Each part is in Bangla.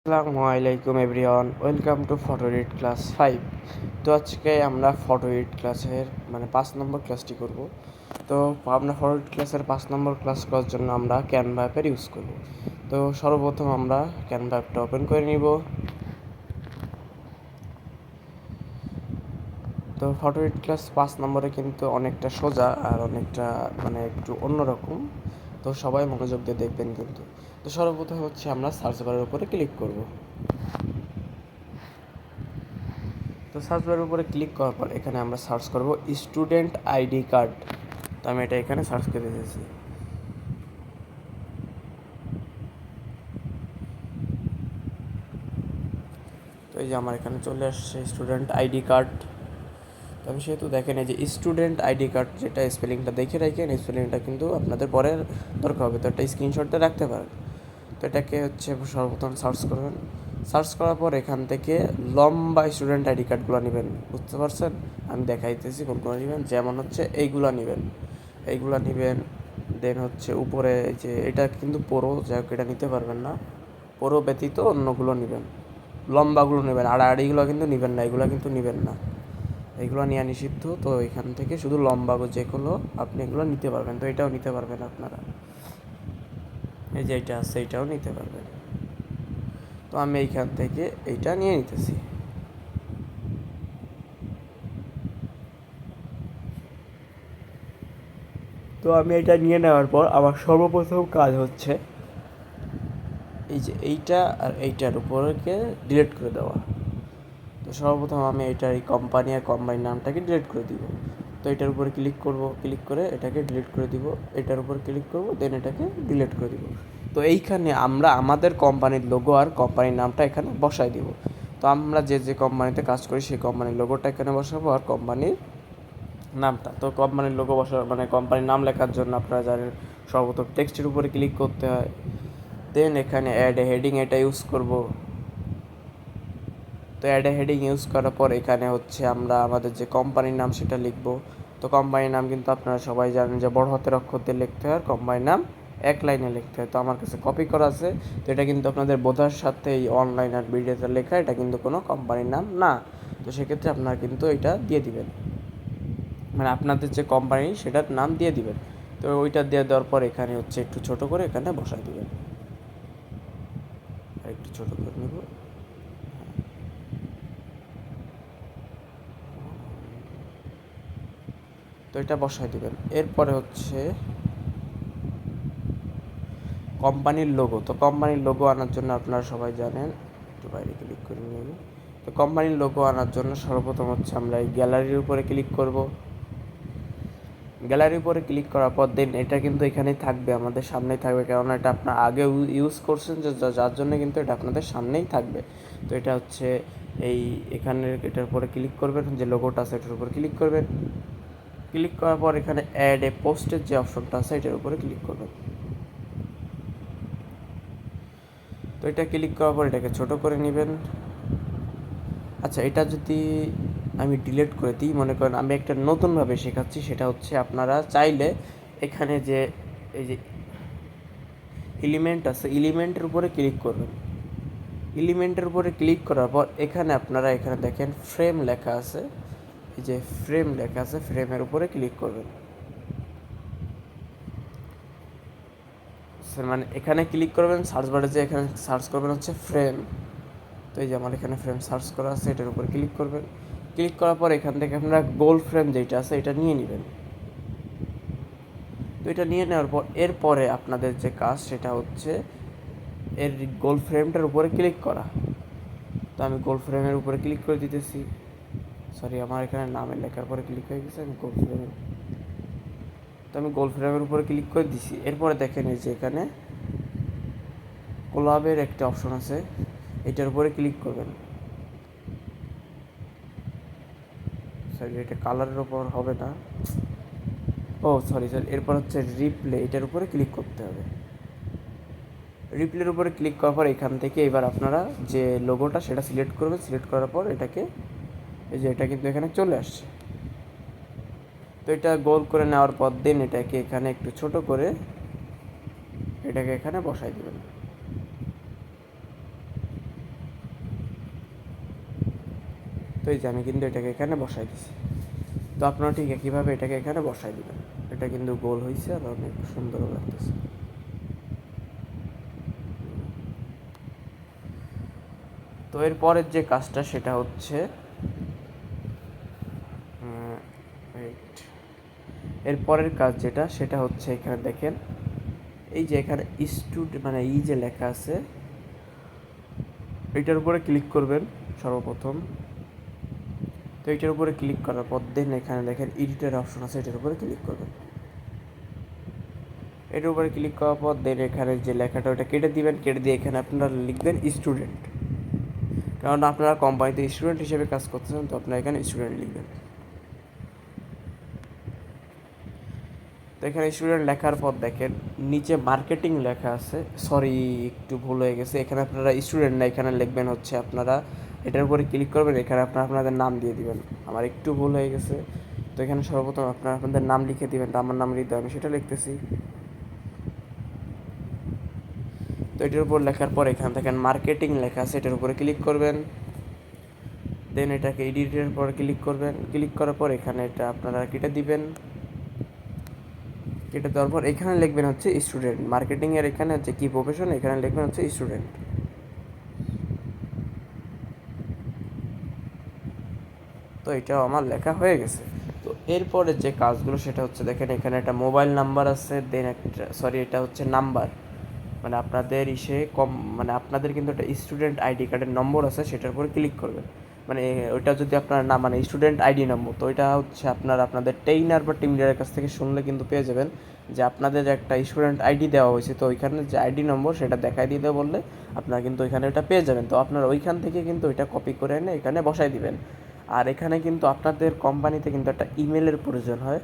আসসালামু আলাইকুম everyone, welcome to photo edit class 5। তো আজকে আমরা ফটো এডিট ক্লাসের 5 নম্বর ক্লাসটি করব। তো আমরা ফটো এডিট ক্লাসের 5 নম্বর ক্লাস করার জন্য আমরা ক্যানভা অ্যাপের ইউজ করব। তো সর্বপ্রথম আমরা ক্যানভা অ্যাপটা ওপেন করে নিব। তো ফটো এডিট ক্লাস 5 নম্বরে কিন্তু অনেকটা সোজা আর অনেকটা একটু অন্যরকম। তো সবাই মনোযোগ দিয়ে দেখবেন কিন্তু। তো সর্বপ্রথম হচ্ছে আমরা সার্চ বারের উপরে ক্লিক করব। তো সার্চ বারের উপরে ক্লিক করার পর এখানে আমরা সার্চ করব স্টুডেন্ট আইডি কার্ড। তো আমি এটা এখানে সার্চ করে দিয়েছি। তো এই যে আমার এখানে চলে আসছে স্টুডেন্ট আইডি কার্ড। তো আমি সেহেতু দেখেন এই যে স্টুডেন্ট আইডি কার্ড, যেটা স্পেলিংটা দেখে রাখেন, স্পেলিংটা কিন্তু আপনাদের পরে দরকার হবে। তো একটা স্ক্রিনশট দিয়ে রাখতে পারেন। তো এটাকে হচ্ছে সর্বপ্রথম সার্চ করবেন। সার্চ করার পর এখান থেকে লম্বা স্টুডেন্ট আইডি কার্ডগুলো নেবেন, বুঝতে পারছেন? আমি দেখাইতেছি কোনগুলো নেবেন। যেমন হচ্ছে এইগুলো নেবেন। দেন হচ্ছে উপরে যে এটা কিন্তু পুরো, যাই হোক এটা নিতে পারবেন না। পুরো ব্যতীত অন্যগুলো নেবেন, লম্বাগুলো নেবেন। আড়াআড়িগুলো কিন্তু নেবেন না, এগুলো কিন্তু নেবেন না, এগুলো নেওয়া নিষিদ্ধ। তো এখান থেকে শুধু লম্বা যেগুলো আপনি এগুলো নিতে পারবেন। তো এটাও নিতে পারবেন আপনারা, এই যে এইটা আছে এইটাও নিতে পারবেন। তো আমি এইখান থেকে এইটা নিয়ে নিতেছি। তো আমি এটা নিয়ে নেওয়ার পর আমার সর্বপ্রথম কাজ হচ্ছে এই যে এইটা আর এইটার উপরকে ডিলিট করে দেওয়া। তো সর্বপ্রথম আমি এইটার এই কোম্পানি আর কোম্পানির নামটাকে ডিলিট করে দিব। তো এটার উপরে ক্লিক করব, ক্লিক করে এটাকে ডিলিট করে দিব। এটার উপর ক্লিক করব, দেন এটাকে ডিলিট করে দিব। তো এইখানে আমরা আমাদের কোম্পানির লোগো আর কোম্পানির নামটা এখানে বসাই দিব। তো আমরা যে যে কোম্পানিতে কাজ করি সেই কোম্পানির লোগোটা এখানে বসাবো আর কোম্পানির নামটা। তো কোম্পানির লোগো কোম্পানির নাম লেখার জন্য আপনারা জানেন সর্বপ্রথম টেক্সটের উপরে ক্লিক করতে হয়। দেন এখানে অ্যাড এ হেডিং এটা ইউজ করব। তো অ্যাড এ হেডিং ইউজ করার পর এখানে হচ্ছে আমরা আমাদের যে কোম্পানির নাম সেটা লিখব। তো কোম্পানির নাম কিন্তু আপনারা সবাই জানেন যে বড় হাতের অক্ষর দিয়ে লিখতে হয়, কোম্পানির নাম এক লাইনে লিখতে হয়। তো আমার কাছে কপি করা আছে। তো এটা কিন্তু আপনাদের বোঝার সাথে এই অনলাইন আর ভিডিওতে লেখা, এটা কিন্তু কোনো কোম্পানির নাম না। তো সেক্ষেত্রে আপনারা কিন্তু এটা দিয়ে দিবেন, আপনাদের যে কোম্পানি সেটার নাম দিয়ে দিবেন। তো ওইটা দিয়ে দেওয়ার পর এখানে হচ্ছে একটু ছোট করে এখানে বসাই দিবেন। আর একটু ছোট করে নেব। তো এটা বসাই দিবেন। এরপরে হচ্ছে কোম্পানির লোগো। তো কোম্পানির লোগো আনার জন্য আপনারা সবাই জানেন, একটু বাইরে ক্লিক করে নিব। তো কোম্পানির লোগো আনার জন্য সর্বপ্রথম হচ্ছে আমরা এই গ্যালারির উপরে ক্লিক করব। গ্যালারির উপরে ক্লিক করার পর দেন এটা কিন্তু এখানেই থাকবে, আমাদের সামনেই থাকবে, কেননা এটা আপনার আগে ইউজ করছেন, যার জন্য কিন্তু এটা আপনাদের সামনেই থাকবে। তো এটা হচ্ছে এই এখানের এটার উপরে ক্লিক করবেন, যে লোগোটা আছে এটার উপরে ক্লিক করবেন। ক্লিক করার পর এখানে অ্যাড এ পোস্টের যে অপশনটা আছে এটার উপরে ক্লিক করবেন। তো এটা ক্লিক করার পর এটাকে ছোট করে নেবেন। আচ্ছা, এটা যদি আমি ডিলিট করে দিই, মনে করেন আমি একটা নতুনভাবে শেখাচ্ছি, সেটা হচ্ছে আপনারা চাইলে এখানে যে এই যে এলিমেন্ট আছে, এলিমেন্টের উপরে ক্লিক করবেন। এলিমেন্টের উপরে ক্লিক করার পর এখানে আপনারা এখানে দেখেন ফ্রেম লেখা আছে, এই যে ফ্রেম লেখা আছে, ফ্রেমের উপরে ক্লিক করবেন। এখানে ক্লিক করবেন, সার্চ বারে যে এখানে সার্চ করবেন হচ্ছে ফ্রেম। তো এই যে আমার এখানে ফ্রেম সার্চ করা আছে, এটার উপর ক্লিক করবেন। ক্লিক করার পর এখান থেকে আপনারা গোল ফ্রেম যেটা আছে এটা নিয়ে নেবেন। তো এটা নিয়ে নেওয়ার পর এরপরে আপনাদের যে কাজ সেটা হচ্ছে এর গোল ফ্রেমটার উপরে ক্লিক করা। তো আমি গোল ফ্রেমের উপরে ক্লিক করে দিতেছি। সরি, আমার এখানে নামের লেখার পরে ক্লিক হয়ে গেছে, আমি গোল ফ্রেমের, তো আমি গোল ফ্রেমের উপরে ক্লিক করে দিছি। এরপরে দেখেন এই যে এখানে কোলাবের একটা অপশন আছে, এটার উপরে ক্লিক করবেন। সরি, এটা কালারের উপর হবে না, সরি। এরপর হচ্ছে রিপ্লে, এটার উপরে ক্লিক করতে হবে। রিপ্লের উপরে ক্লিক করার পর এখান থেকে এবার আপনারা যে লোগোটা সেটা সিলেক্ট করবেন। সিলেক্ট করার পর এটাকে এই যে এটা কিন্তু এখানে চলে আসছে। তো এটা গোল করে নেওয়ার পর দিন এটাকে এখানে একটু ছোট করে এটাকে এখানে বসাই দেবেন। তো এই যে আমি কিন্তু এটাকে এখানে বসাই দিছি। তো আপনারা ঠিক একইভাবে এটাকে এখানে বসাই দিবেন। এটা কিন্তু গোল হয়েছে আর অনেক সুন্দরও লাগতেছে। তো এরপরের যে কাজটা সেটা হচ্ছে wait, এরপরের কাজ যেটা সেটা হচ্ছে এখানে দেখেন এই যে এখানে মানে এই যে লেখা আছে এইটার উপরে ক্লিক করবেন সর্বপ্রথম। তো এইটার উপরে ক্লিক করার পর দেন এখানে দেখেন এডিটের অপশন আছে, এটার উপরে ক্লিক করবেন। এটার উপরে ক্লিক করার পর দেন এখানে যে লেখাটা ওটা কেটে দিবেন, কেটে দিয়ে এখানে আপনারা লিখবেন স্টুডেন্ট, কারণ আপনারা কোম্পানিতে স্টুডেন্ট হিসেবে কাজ করতেছেন, তো আপনারা এখানে স্টুডেন্ট লিখবেন। তো এখানে স্টুডেন্ট লেখার পর দেখেন নিচে মার্কেটিং লেখা আছে, সরি একটু ভুল হয়ে গেছে, এখানে আপনারা স্টুডেন্ট না এখানে লিখবেন হচ্ছে আপনারা এটার উপরে ক্লিক করবেন, এখানে আপনারা আপনাদের নাম দিয়ে দিবেন। আমার একটু ভুল হয়ে গেছে, তো এখানে সর্বপ্রথম আপনারা আপনাদের নাম লিখে দিবেন। তো আমার নাম হৃদয়, আমি সেটা লিখতেছি। তো এটার উপর লেখার পর এখানে দেখেন মার্কেটিং লেখা আছে, এটার উপরে ক্লিক করবেন। দেন এটাকে এডিটের পর ক্লিক করবেন, ক্লিক করার পর এখানে এটা আপনারা কেটে দিবেন। কেটে দেওয়ার পর এখানে লিখবেন হচ্ছে স্টুডেন্ট, মার্কেটিংয়ের এখানে হচ্ছে কী প্রফেশন, এখানে লিখবেন হচ্ছে স্টুডেন্ট। তো এটাও আমার লেখা হয়ে গেছে। তো এরপরে যে কাজগুলো সেটা হচ্ছে দেখেন এখানে একটা মোবাইল নাম্বার আছে, দেন একটা এটা হচ্ছে নাম্বার, মানে আপনাদের মানে আপনাদের কিন্তু একটা স্টুডেন্ট আইডি কার্ডের নম্বর আছে, সেটার উপরে ক্লিক করবেন। মানে ওইটা যদি আপনার না মানে স্টুডেন্ট আইডি নম্বর, তো এটা হচ্ছে আপনাদের ট্রেইনার বা টিম লিডারের কাছ থেকে শুনলে কিন্তু পেয়ে যাবেন যে আপনাদের একটা স্টুডেন্ট আইডি দেওয়া হয়েছে, তো ওইখানে যে আইডি নম্বর সেটা দেখাই দিতে বললে আপনারা কিন্তু ওইখানে ওটা পেয়ে যাবেন। তো আপনারা ওইখান থেকে কিন্তু ওইটা কপি করে এনে এখানে বসাই দিবেন। আর এখানে কিন্তু আপনাদের কোম্পানিতে কিন্তু একটা ইমেলের প্রয়োজন হয়,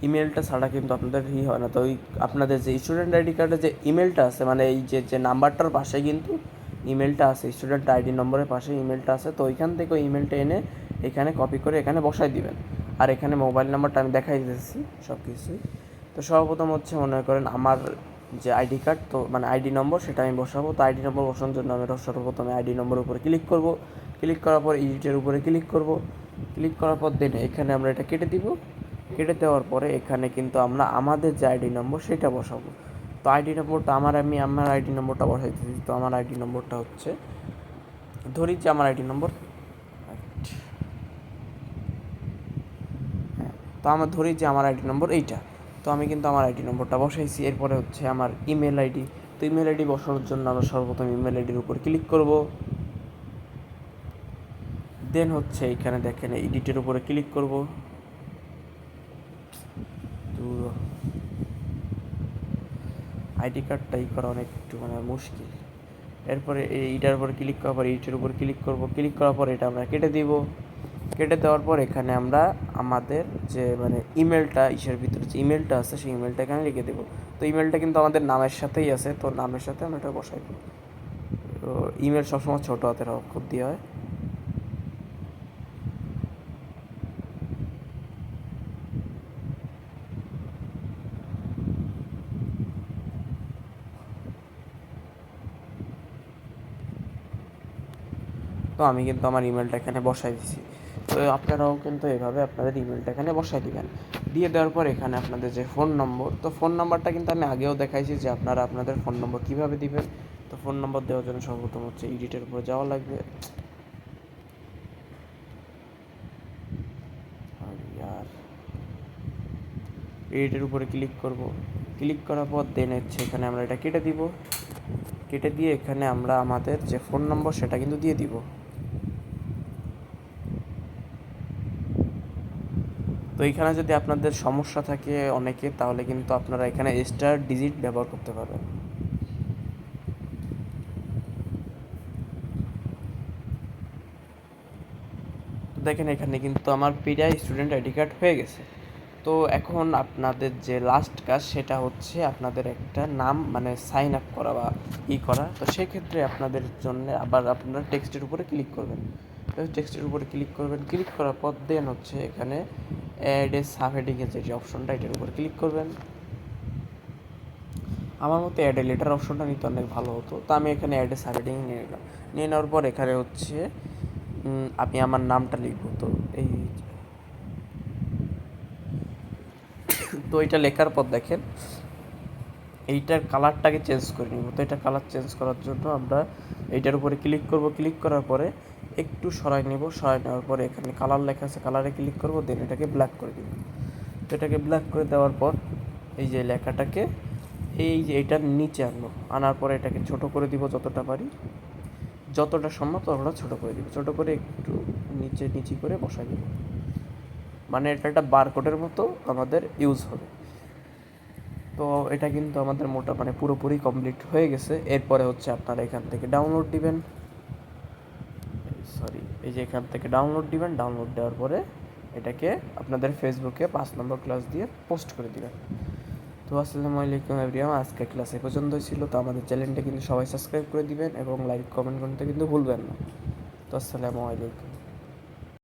ইমেলটা ছাড়া কিন্তু আপনাদের হয় না। তো ওই আপনাদের যে স্টুডেন্ট আইডি কার্ডে যে ইমেলটা আছে, মানে এই যে নাম্বারটার পাশে কিন্তু ইমেলটা আছে, স্টুডেন্ট আইডি নম্বরের পাশে ইমেলটা আছে, তো ওইখান থেকে ওই ইমেলটা এনে এখানে কপি করে এখানে বসাই দিবেন। আর এখানে মোবাইল নাম্বারটা আমি দেখাই দিতেছি সব কিছুই। তো সর্বপ্রথম হচ্ছে মনে করেন আমার যে আইডি কার্ড, তো মানে আইডি নম্বর সেটা আমি বসাবো। তো আইডি নম্বর বসানোর জন্য আমি সর্বপ্রথমে আইডি নম্বরের উপরে ক্লিক করব, ক্লিক করার পর এডিটের উপরে ক্লিক করব, ক্লিক করার পর দেন এখানে আমরা এটা কেটে দিব। কেটে দেওয়ার পরে এখানে কিন্তু আমরা আমাদের যে আইডি নম্বর সেটা বসাবো। তো আইডি নম্বরটা আমার আইডি নম্বরটা বসাইতেছি। তো আমার আইডি নম্বরটা হচ্ছে, ধরি যে আমার আইডি নম্বর, হ্যাঁ, তো আমার ধরি যে আমার আইডি নম্বর এইটা। তো আমি কিন্তু আমার আইডি নম্বরটা বসাইছি। এরপরে হচ্ছে আমার ইমেল আইডি। তো ইমেল আইডি বসানোর জন্য আমরা সর্বপ্রথম ইমেল আইডির উপর ক্লিক করব। দেন হচ্ছে এখানে দেখেন এডিটের উপরে ক্লিক করব। আইডি কার্ডটা করা অনেক একটু মানে মুশকিল। এরপরে এইটার উপর ক্লিক করার পর এইটার উপর ক্লিক করব, ক্লিক করার পর এটা আমরা কেটে দিব। কেটে দেওয়ার পর এখানে আমরা আমাদের যে মানে ইমেলটা ভিতরে যে ইমেলটা আছে সেই ইমেলটা এখানে লিখে দেবো। তো ইমেলটা কিন্তু আমাদের নামের সাথেই আছে, তো নামের সাথে আমরা এটা বসাই দেবো। তো ইমেল সবসময় ছোটো হাতের অক্ষর দিয়ে হয়। তো আমি কিন্তু আমার ইমেলটা এখানে বসাই দিছি। তো আপনারাও কিন্তু এভাবে আপনাদের ইমেলটা এখানে বসাই দিবেন। দিয়ে দেওয়ার পর এখানে আপনাদের যে ফোন নম্বর, তো ফোন নাম্বারটা কিন্তু আমি আগেও দেখাইছি যে আপনারা আপনাদের ফোন নম্বর কীভাবে দিবেন। তো ফোন নম্বর দেওয়ার জন্য সর্বপ্রথম হচ্ছে এডিটের উপরে যাওয়া লাগবে। আর এডিটের উপরে ক্লিক করব, ক্লিক করার পর দেন হচ্ছে এখানে আমরা এটা কেটে দিব। কেটে দিয়ে এখানে আমরা আমাদের যে ফোন নম্বর সেটা কিন্তু দিয়ে দিব। তো এইখানে যদি আপনাদের সমস্যা থাকে অনেকে, তাহলে কিন্তু আপনারা এখানে স্টার ডিজিট ব্যবহার করতে পারবেন। তো দেখেন এখানে কিন্তু আমার পিডিআই স্টুডেন্ট আইডি কার্ড হয়ে গেছে। তো এখন আপনাদের যে লাস্ট কাজ সেটা হচ্ছে আপনাদের একটা নাম মানে সাইন আপ করা বা করা। তো সেক্ষেত্রে আপনাদের জন্য আবার আপনারা টেক্সটের উপরে ক্লিক করবেন। টেক্সটের উপরে ক্লিক করবেন, ক্লিক করার পর দেন হচ্ছে এখানে অ্যাড এ সাব হেডিংয়ের যে অপশনটা এটার উপর ক্লিক করবেন। আমার মতে অ্যাড এ লেটার অপশনটা নিতে অনেক ভালো হতো, তো আমি এখানে অ্যাড এ সাব হেডিং নিয়ে নিলাম। নিয়ে নেওয়ার পর এখানে হচ্ছে আমি আমার নামটা লিখবো। তো এই তো এটা লেখার পর দেখেন এইটার কালারটাকে চেঞ্জ করে নিব। তো এটা কালার চেঞ্জ করার জন্য আমরা এইটার উপরে ক্লিক করব। ক্লিক করার পরে একটু সরাই নেব। সরাই নেওয়ার পরে এখানে কালার লেখা আছে, কালারে ক্লিক করব, দেন এটাকে ব্ল্যাক করে দিব। তো এটাকে ব্ল্যাক করে দেওয়ার পর এই যে লেখাটাকে এই যে এটার নিচে আনবো। আনার পরে এটাকে ছোট করে দিব যতটা পারি, যতটা সম্ভব ততটা ছোট করে দিব। ছোট করে একটু নিচে করে বসাই দিব, মানে এটা একটা বারকোডের মতো আমাদের ইউজ হবে। তো এটা কিন্তু আমাদের মানে পুরোপুরি কমপ্লিট হয়ে গেছে। এরপরে হচ্ছে আপনারা এখান থেকে ডাউনলোড দিবেন, এই যে এখান থেকে ডাউনলোড দিবেন। ডাউনলোড দেওয়ার পরে এটাকে আপনাদের ফেসবুকে 5 নম্বর ক্লাস দিয়ে পোস্ট করে দিবেন। তো আসসালামু আলাইকুম এভরিওয়ান, আজকে ক্লাস এ পর্যন্তই ছিল। তো আমাদের চ্যানেলটা কিন্তু সবাই সাবস্ক্রাইব করে দিবেন এবং লাইক কমেন্ট করতে কিন্তু ভুলবেন না। তো আসসালামু আলাইকুম।